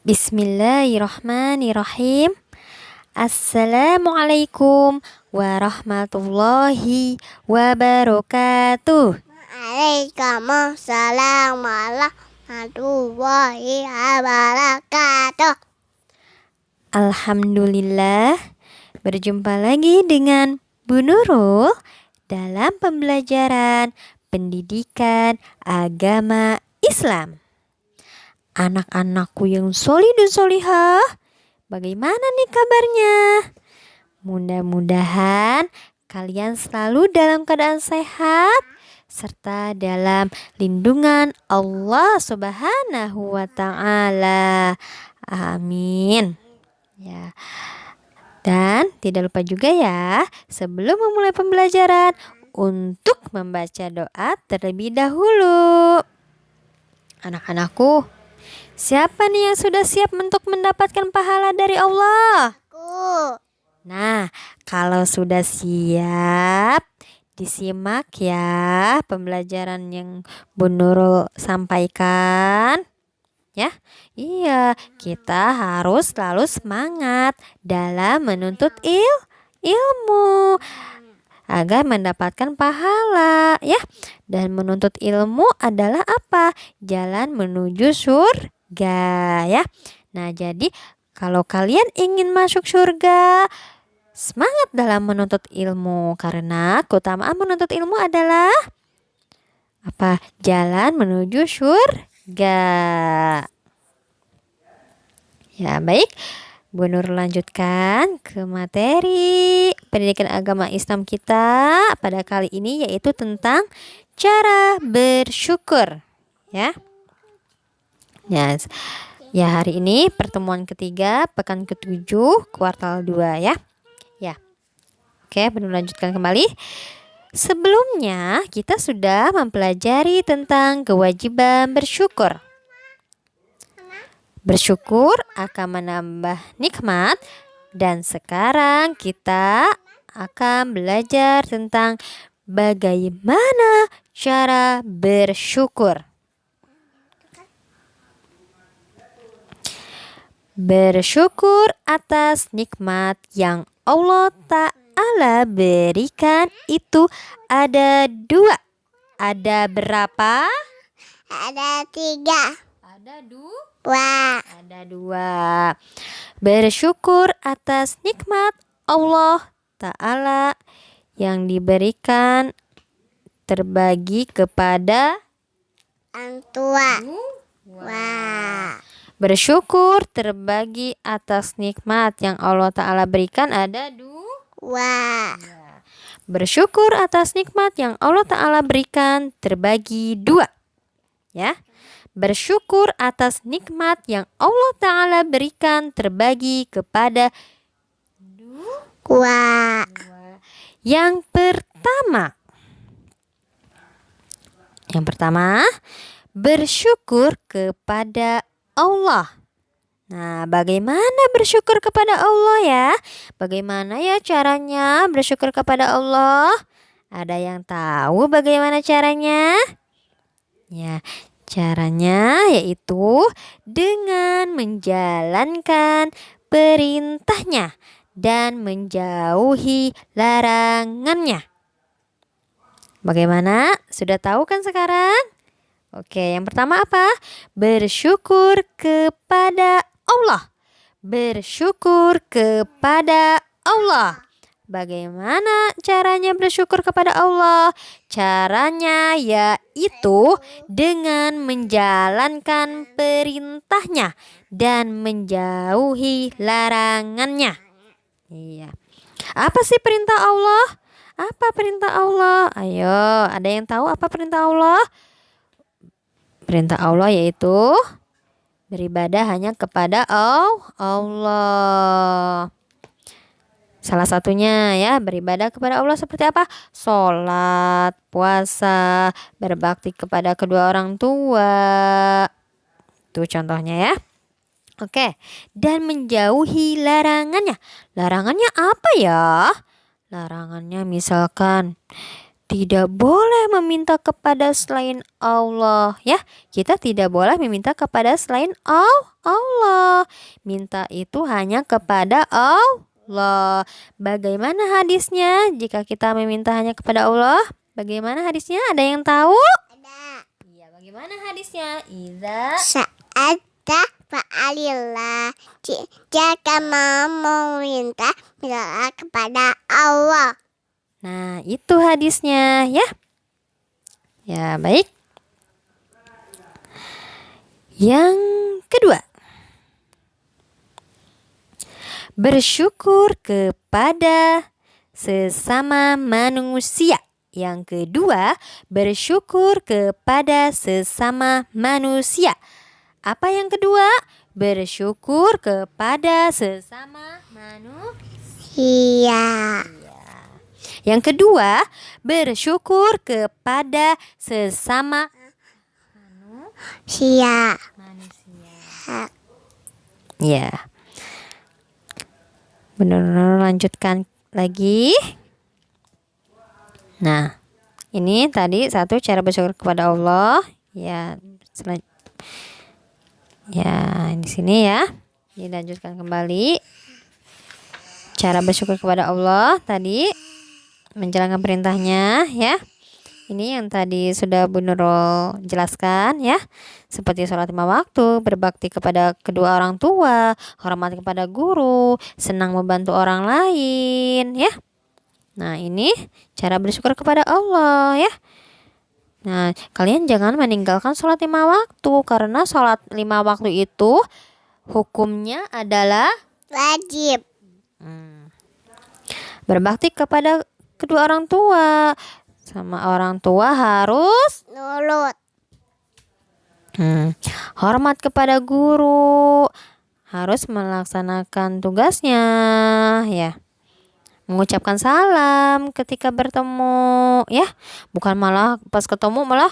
Bismillahirrahmanirrahim. Assalamualaikum warahmatullahi wabarakatuh. Waalaikumsalam warahmatullahi wabarakatuh. Alhamdulillah, berjumpa lagi dengan Bu Nurul dalam pembelajaran pendidikan agama Islam. Anak-anakku yang solih dan solihah, bagaimana nih kabarnya? Mudah-mudahan kalian selalu dalam keadaan sehat serta dalam lindungan Allah Subhanahu wa taala. Amin. Ya. Dan tidak lupa juga ya, sebelum memulai pembelajaran untuk membaca doa terlebih dahulu. Anak-anakku, siapa nih yang sudah siap untuk mendapatkan pahala dari Allah? Nah, kalau sudah siap, disimak ya pembelajaran yang Bu Nurul sampaikan. Ya, iya, kita harus selalu semangat dalam menuntut ilmu agar mendapatkan pahala ya. Dan menuntut ilmu adalah apa? Jalan menuju surga ya. Nah, jadi kalau kalian ingin masuk surga, semangat dalam menuntut ilmu karena keutamaan menuntut ilmu adalah apa? Jalan menuju surga. Ya, baik. Bu Nur lanjutkan ke materi pendidikan agama Islam kita pada kali ini, yaitu tentang cara bersyukur. Ya. Ya, hari ini pertemuan ketiga pekan ke-7 kuartal 2 ya. Ya. Oke, Bu Nur lanjutkan kembali. Sebelumnya kita sudah mempelajari tentang kewajiban bersyukur. Bersyukur akan menambah nikmat, dan sekarang kita akan belajar tentang bagaimana cara bersyukur. Bersyukur atas nikmat yang Allah Ta'ala berikan itu ada 2. Ada berapa? Ada 3. Ada 2. Wah. Ada 2. Bersyukur atas nikmat Allah Ta'ala yang diberikan terbagi kepada Orang tua. Wah. Bersyukur terbagi atas nikmat yang Allah Ta'ala berikan ada 2. Wah. Bersyukur atas nikmat yang Allah Ta'ala berikan terbagi 2. Ya. Bersyukur atas nikmat yang Allah Ta'ala berikan terbagi kepada 2. Wah. Yang pertama, bersyukur kepada Allah. Nah, bagaimana bersyukur kepada Allah ya? Bagaimana ya caranya bersyukur kepada Allah? Ada yang tahu bagaimana caranya? Ya, caranya yaitu dengan menjalankan perintahnya dan menjauhi larangannya. Bagaimana? Sudah tahu kan sekarang? Oke, yang pertama apa? Bersyukur kepada Allah. Bersyukur kepada Allah. Bagaimana caranya bersyukur kepada Allah? Caranya yaitu dengan menjalankan perintahnya dan menjauhi larangannya. Iya. Apa sih perintah Allah? Apa perintah Allah? Ayo, ada yang tahu apa perintah Allah? Perintah Allah yaitu beribadah hanya kepada Allah. Salah satunya ya, beribadah kepada Allah seperti apa? Sholat, puasa, berbakti kepada kedua orang tua. Itu contohnya ya. Oke, dan menjauhi larangannya. Larangannya apa ya? Larangannya misalkan tidak boleh meminta kepada selain Allah ya. Kita tidak boleh meminta kepada selain Allah. Minta itu hanya kepada Allah. Bagaimana hadisnya jika kita meminta hanya kepada Allah? Bagaimana hadisnya? Ada yang tahu? Ada. Iya, bagaimana hadisnya? Iza Sa'ata fa'alillah. Jika mau meminta, mintalah kepada Allah. Nah, itu hadisnya ya. Ya, baik. Yang kedua, bersyukur kepada sesama manusia. Yang kedua, bersyukur kepada sesama manusia. Apa yang kedua? Bersyukur kepada sesama manusia. Iya. Yang kedua, bersyukur kepada sesama Sia. manusia. Ya. Benar-benar lanjutkan lagi. Nah, ini tadi satu cara bersyukur kepada Allah. Ya, di sini ya. Dilanjutkan kembali. Cara bersyukur kepada Allah tadi menjalankan perintahnya ya. Ini yang tadi sudah Bu Nurul jelaskan ya. Seperti sholat 5 waktu, berbakti kepada kedua orang tua, hormat kepada guru, senang membantu orang lain ya. Nah, ini cara bersyukur kepada Allah ya. Nah, kalian jangan meninggalkan sholat 5 waktu, karena sholat 5 waktu itu hukumnya adalah Wajib. berbakti kepada kedua orang tua. Sama orang tua harus Nurut. hormat kepada guru, harus melaksanakan tugasnya ya. Mengucapkan salam ketika bertemu ya. Bukan malah pas ketemu malah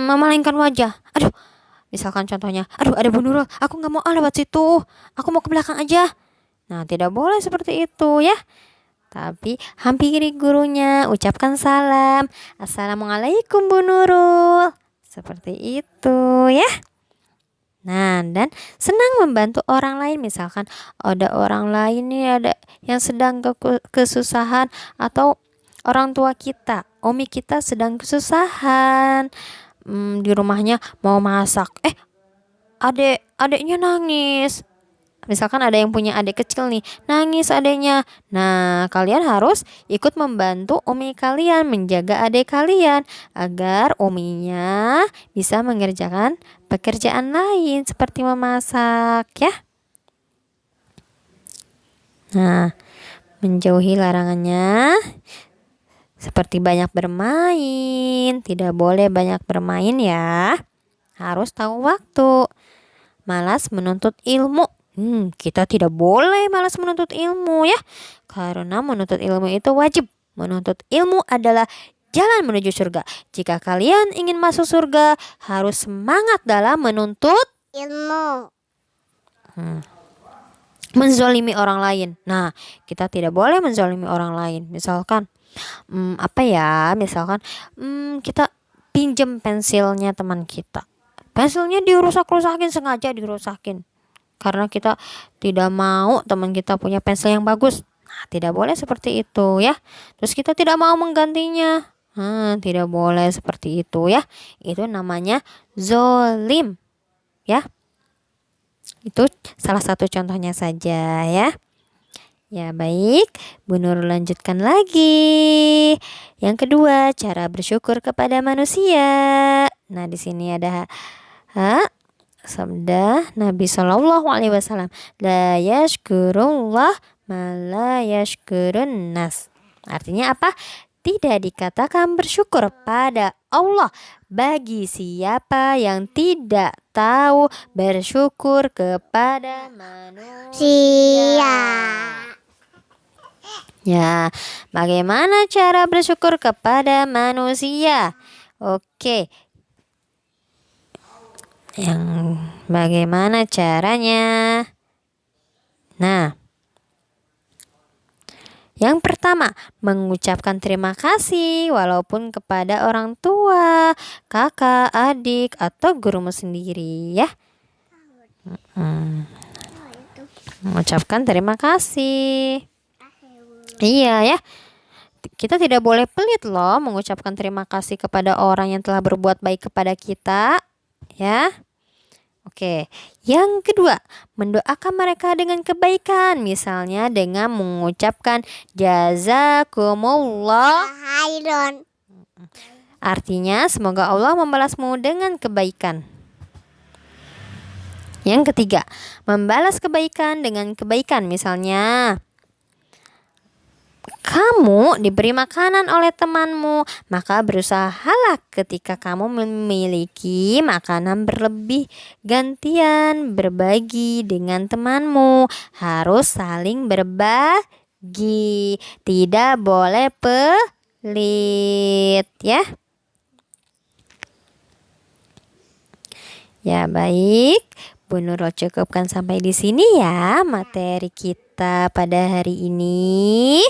memalingkan wajah. Aduh, misalkan contohnya, aduh ada Bu Nurul, aku gak mau lewat situ, aku mau ke belakang aja. Nah, tidak boleh seperti itu ya. Tapi hampiri gurunya, ucapkan salam. Assalamualaikum Bu Nurul. Seperti itu ya. Nah, dan senang membantu orang lain. Misalkan ada orang lain nih, ada yang sedang kesusahan, atau orang tua kita, umi kita sedang kesusahan. Di rumahnya mau masak. Adeknya nangis. Misalkan ada yang punya adik kecil nih, nangis adiknya. Nah, kalian harus ikut membantu umi kalian menjaga adik kalian agar uminya bisa mengerjakan pekerjaan lain seperti memasak ya. Nah, menjauhi larangannya seperti banyak bermain. Tidak boleh banyak bermain ya. Harus tahu waktu. Malas menuntut ilmu. Kita tidak boleh malas menuntut ilmu ya. Karena menuntut ilmu itu wajib. Menuntut ilmu adalah jalan menuju surga. Jika kalian ingin masuk surga, harus semangat dalam menuntut Ilmu. menzolimi orang lain. Nah, kita tidak boleh menzolimi orang lain. Misalkan misalkan kita pinjam pensilnya teman kita. Pensilnya dirusak-rusakin, sengaja dirusakin. Karena kita tidak mau teman kita punya pensil yang bagus. Nah, tidak boleh seperti itu ya. Terus kita tidak mau menggantinya. Tidak boleh seperti itu ya. Itu namanya zolim ya. Itu salah satu contohnya saja ya. Ya, baik, Bu Nur lanjutkan lagi. Yang kedua, cara bersyukur kepada manusia. Nah, di sini ada sabda Nabi Shallallahu Alaihi Wasallam, la yashkurullah ma la yashkurun nas. Artinya apa? Tidak dikatakan bersyukur pada Allah bagi siapa yang tidak tahu bersyukur kepada manusia. Ya, bagaimana cara bersyukur kepada manusia? Oke. Yang bagaimana caranya? Nah, Yang pertama, mengucapkan terima kasih walaupun kepada orang tua, kakak, adik, atau gurumu sendiri ya. Mengucapkan terima kasih. Iya ya. Kita tidak boleh pelit loh mengucapkan terima kasih kepada orang yang telah berbuat baik kepada kita ya. Oke, yang kedua, mendoakan mereka dengan kebaikan, misalnya dengan mengucapkan jazakumullah. Khairon. Artinya, semoga Allah membalasmu dengan kebaikan. Yang ketiga, membalas kebaikan dengan kebaikan, misalnya kamu diberi makanan oleh temanmu, maka berusahalah ketika kamu memiliki makanan berlebih, gantian berbagi dengan temanmu. Harus saling berbagi, tidak boleh pelit ya. Ya baik, Bu Nurul cukupkan sampai di sini ya materi kita pada hari ini.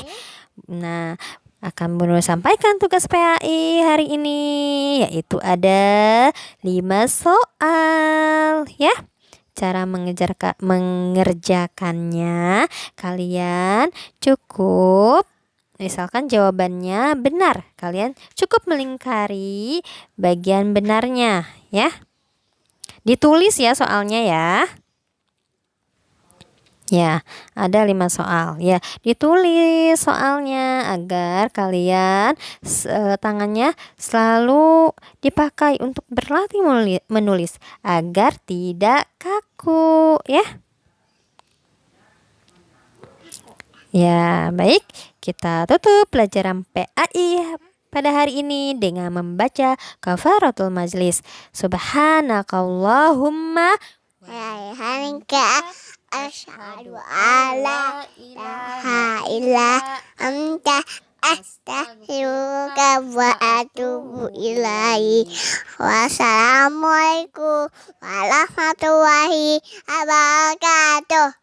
Nah, akan Bu Nurul sampaikan tugas PAI hari ini, yaitu ada 5 soal ya. Cara mengerjakannya, kalian cukup, misalkan jawabannya benar, kalian cukup melingkari bagian benarnya ya. Ditulis ya soalnya ya. Ya, ada 5 soal. Ya, ditulis soalnya agar kalian tangannya selalu dipakai untuk berlatih menulis agar tidak kaku ya. Ya, baik. Kita tutup pelajaran PAI pada hari ini dengan membaca kafaratul majlis. Subhanakallahumma Alhamdulillah. Asyhadu alla ilaha illa anta astaghfiruka wa atubu ilaihi. Wassalamualaikum warahmatullahi wabarakatuh.